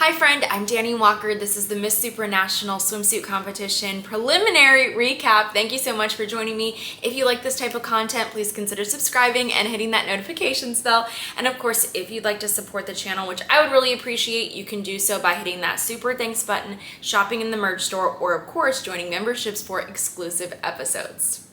Hi friend, I'm Dani Walker. This is the Miss Supranational swimsuit competition preliminary recap. Thank you so much for joining me. If you like this type of content, please consider subscribing and hitting that notifications bell. And of course, if you'd like to support the channel, which I would really appreciate, you can do so by hitting that super thanks button, shopping in the merch store, or of course, joining memberships for exclusive episodes.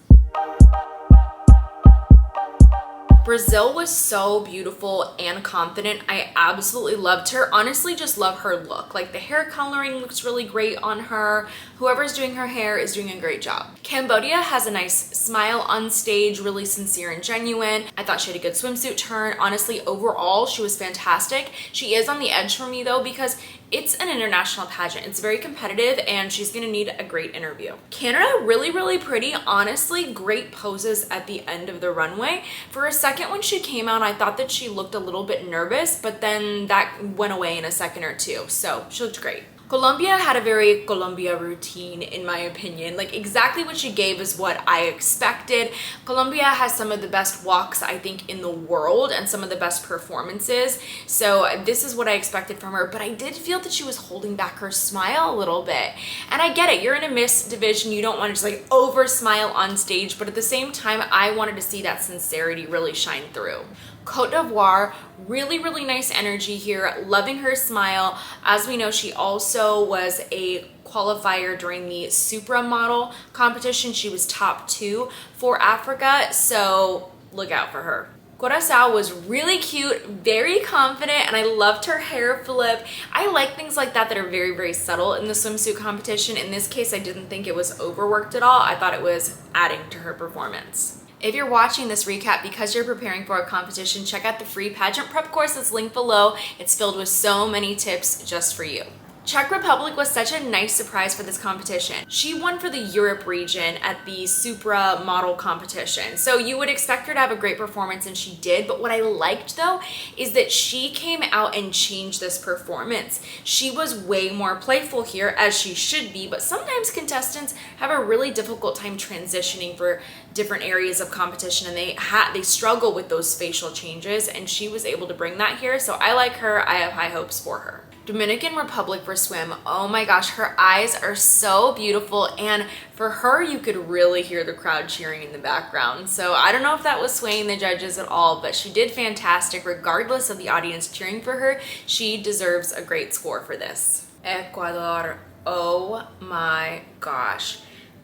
Brazil was so beautiful and confident. I absolutely loved her. Honestly, just love her look. Like the hair coloring looks really great on her. Whoever's doing her hair is doing a great job. Cambodia has a nice smile on stage, really sincere and genuine. I thought she had a good swimsuit turn. Honestly, overall, she was fantastic. She is on the edge for me though, because it's an international pageant. It's very competitive and she's gonna need a great interview. Canada, really pretty. Honestly, great poses at the end of the runway. For a second when she came out, I thought that she looked a little bit nervous, but then that went away in a second or two. So she looked great. Colombia had a very Colombia routine, in my opinion. Like exactly what she gave is what I expected. Colombia has some of the best walks, I think, in the world and some of the best performances. So this is what I expected from her, but I did feel that she was holding back her smile a little bit. And I get it, you're in a Miss division, you don't want to just like over smile on stage, but at the same time, I wanted to see that sincerity really shine through. Cote d'Ivoire, really nice energy here, loving her smile. As we know, she also was a qualifier during the Supra model competition. She was top 2 for Africa, so look out for her. Curacao was really cute, very confident, and I loved her hair flip. I like things like that are very subtle in the swimsuit competition. In this case, I didn't think it was overworked at all. I thought it was adding to her performance. If you're watching this recap because you're preparing for a competition, check out the free pageant prep course that's linked below. It's filled with so many tips just for you. Czech Republic was such a nice surprise for this competition. She won for the Europe region at the Supra model competition. So you would expect her to have a great performance, and she did. But what I liked though is that she came out and changed this performance. She was way more playful here, as she should be, but sometimes contestants have a really difficult time transitioning for different areas of competition, and they struggle with those facial changes, and she was able to bring that here. So I like her. I have high hopes for her. Dominican Republic for swim, oh my gosh, her eyes are so beautiful, and for her you could really hear the crowd cheering in the background. So I don't know if that was swaying the judges at all, but she did fantastic. Regardless of the audience cheering for her, she deserves a great score for this. Ecuador, oh my gosh,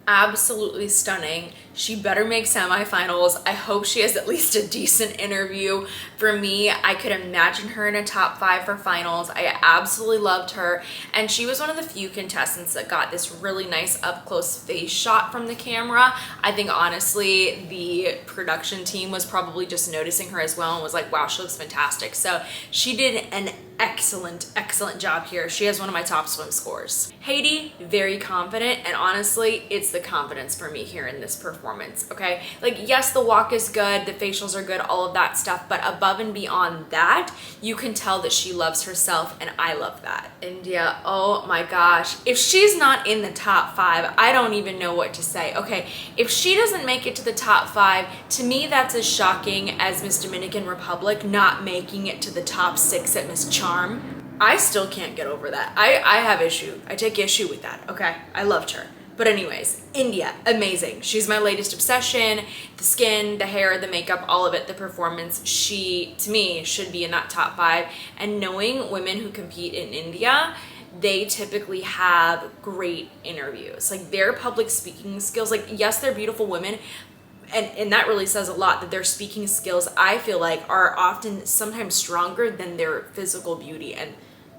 absolutely stunning. She better make semifinals. I hope she has at least a decent interview. For me, I could imagine her in a top 5 for finals. I absolutely loved her, and she was one of the few contestants that got this really nice up close face shot from the camera. I think honestly the production team was probably just noticing her as well and was like, wow, she looks fantastic. So she did an excellent job here. She has one of my top swim scores. Haiti, very confident, and honestly it's the confidence for me here in this performance. Okay, like yes, the walk is good, the facials are good, all of that stuff, but above and beyond that, you can tell that she loves herself, and I love that. India, oh my gosh, if she's not in the top 5, I don't even know what to say. Okay, if she doesn't make it to the top 5, to me that's as shocking as Miss Dominican Republic not making it to the top 6 at Miss Charm. I still can't get over that. I have issue. I take issue with that. Okay, I loved her. But anyways, India, amazing. She's my latest obsession. The skin, the hair, the makeup, all of it, the performance. She, to me, should be in that top 5. And knowing women who compete in India, they typically have great interviews. Like their public speaking skills, like yes, they're beautiful women, and that really says a lot, that their speaking skills, I feel like, are often sometimes stronger than their physical beauty, and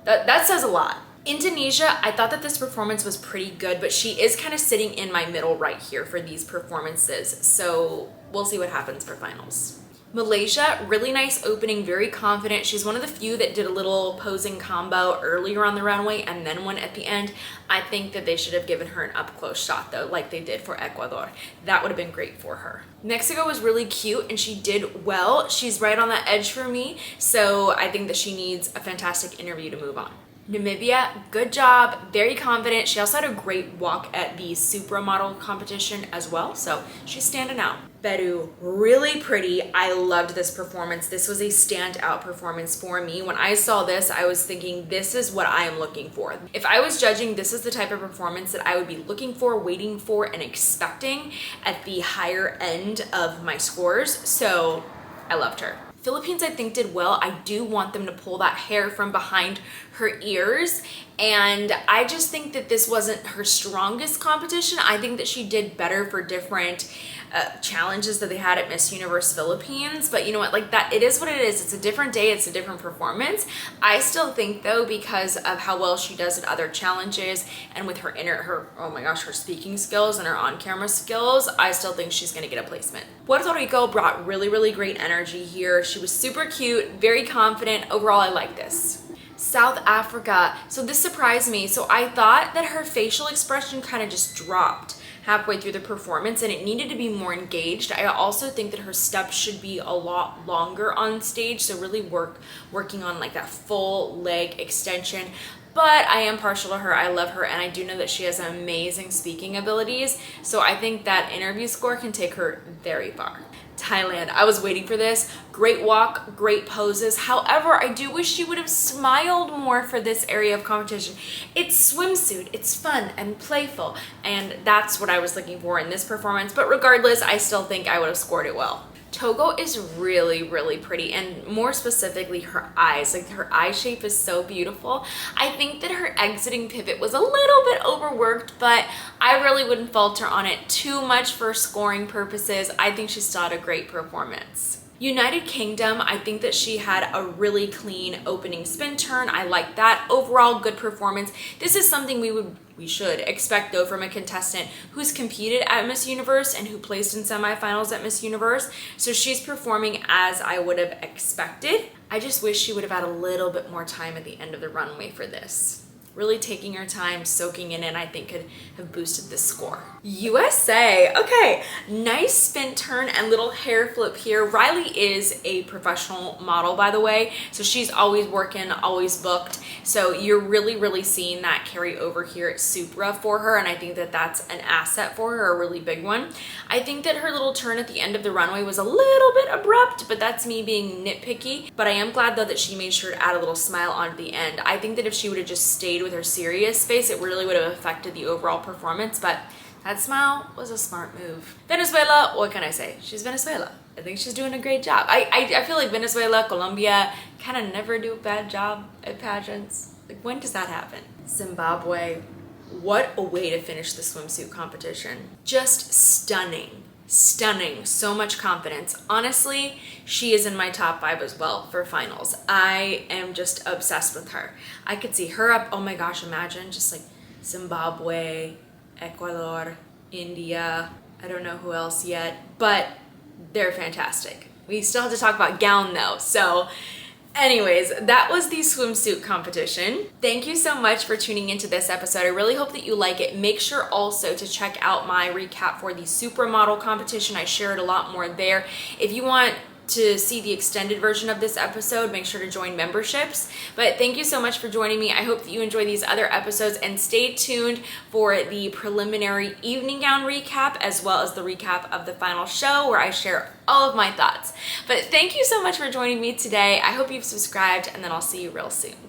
that says a lot. Indonesia, I thought that this performance was pretty good, but she is kind of sitting in my middle right here for these performances, so we'll see what happens for finals. Malaysia, really nice opening, very confident. She's one of the few that did a little posing combo earlier on the runway and then one at the end. I think that they should have given her an up-close shot though, like they did for Ecuador. That would have been great for her. Mexico was really cute and she did well. She's right on that edge for me, so I think that she needs a fantastic interview to move on. Namibia, good job, very confident. She also had a great walk at the Supranational competition as well, so she's standing out. Peru, really pretty. I loved this performance. This was a standout performance for me. When I saw this, I was thinking, this is what I am looking for. If I was judging, this is the type of performance that I would be looking for, waiting for, and expecting at the higher end of my scores. So I loved her. Philippines, I think, did well. I do want them to pull that hair from behind her ears, and I just think that this wasn't her strongest competition. I think that she did better for different challenges that they had at Miss Universe Philippines, but you know what, like that, it is what it is. It's a different day, it's a different performance. I still think though, because of how well she does at other challenges and with her oh my gosh, her speaking skills and her on-camera skills, I still think she's gonna get a placement. Puerto Rico brought really great energy here. She was super cute, very confident. Overall, I like this. South Africa, so this surprised me. So I thought that her facial expression kind of just dropped halfway through the performance and it needed to be more engaged. I also think that her steps should be a lot longer on stage, so really working on like that full leg extension. But I am partial to her. I love her, and I do know that she has amazing speaking abilities, so I think that interview score can take her very far. Thailand, I was waiting for this. Great walk, great poses. However, I do wish she would have smiled more for this area of competition. It's swimsuit, it's fun and playful, and that's what I was looking for in this performance. But regardless, I still think I would have scored it well. Togo is really pretty, and more specifically her eyes. Like, her eye shape is so beautiful. I think that her exiting pivot was a little bit overworked, but I really wouldn't falter on it too much for scoring purposes. I think she still had a great performance. United Kingdom, I think that she had a really clean opening spin turn. I like that. Overall, good performance. This is something we should expect though from a contestant who's competed at Miss Universe and who placed in semifinals at Miss Universe. So she's performing as I would have expected. I just wish she would have had a little bit more time at the end of the runway for this. Really taking her time, soaking it in, I think could have boosted this score. USA, okay, nice spin turn and little hair flip here. Riley is a professional model, by the way, so she's always working, always booked. So you're really seeing that carry over here at Supra for her, and I think that that's an asset for her, a really big one. I think that her little turn at the end of the runway was a little bit abrupt, but that's me being nitpicky. But I am glad though that she made sure to add a little smile on the end. I think that if she would have just stayed with her serious face, it really would have affected the overall performance, but that smile was a smart move. Venezuela, what can I say? She's Venezuela. I think she's doing a great job. I feel like Venezuela, Colombia kind of never do a bad job at pageants. Like, when does that happen? Zimbabwe, what a way to finish the swimsuit competition. Just stunning. Stunning, so much confidence. Honestly, she is in my top 5 as well for finals. I am just obsessed with her. I could see her up, oh my gosh, imagine just like Zimbabwe, Ecuador, India, I don't know who else yet, but they're fantastic. We still have to talk about gown though, so anyways, that was the swimsuit competition. Thank you so much for tuning into this episode. I really hope that you like it. Make sure also to check out my recap for the supermodel competition. I shared a lot more there. If you want to see the extended version of this episode, make sure to join memberships. But thank you so much for joining me. I hope that you enjoy these other episodes, and stay tuned for the preliminary evening gown recap as well as the recap of the final show where I share all of my thoughts. But thank you so much for joining me today. I hope you've subscribed, and then I'll see you real soon.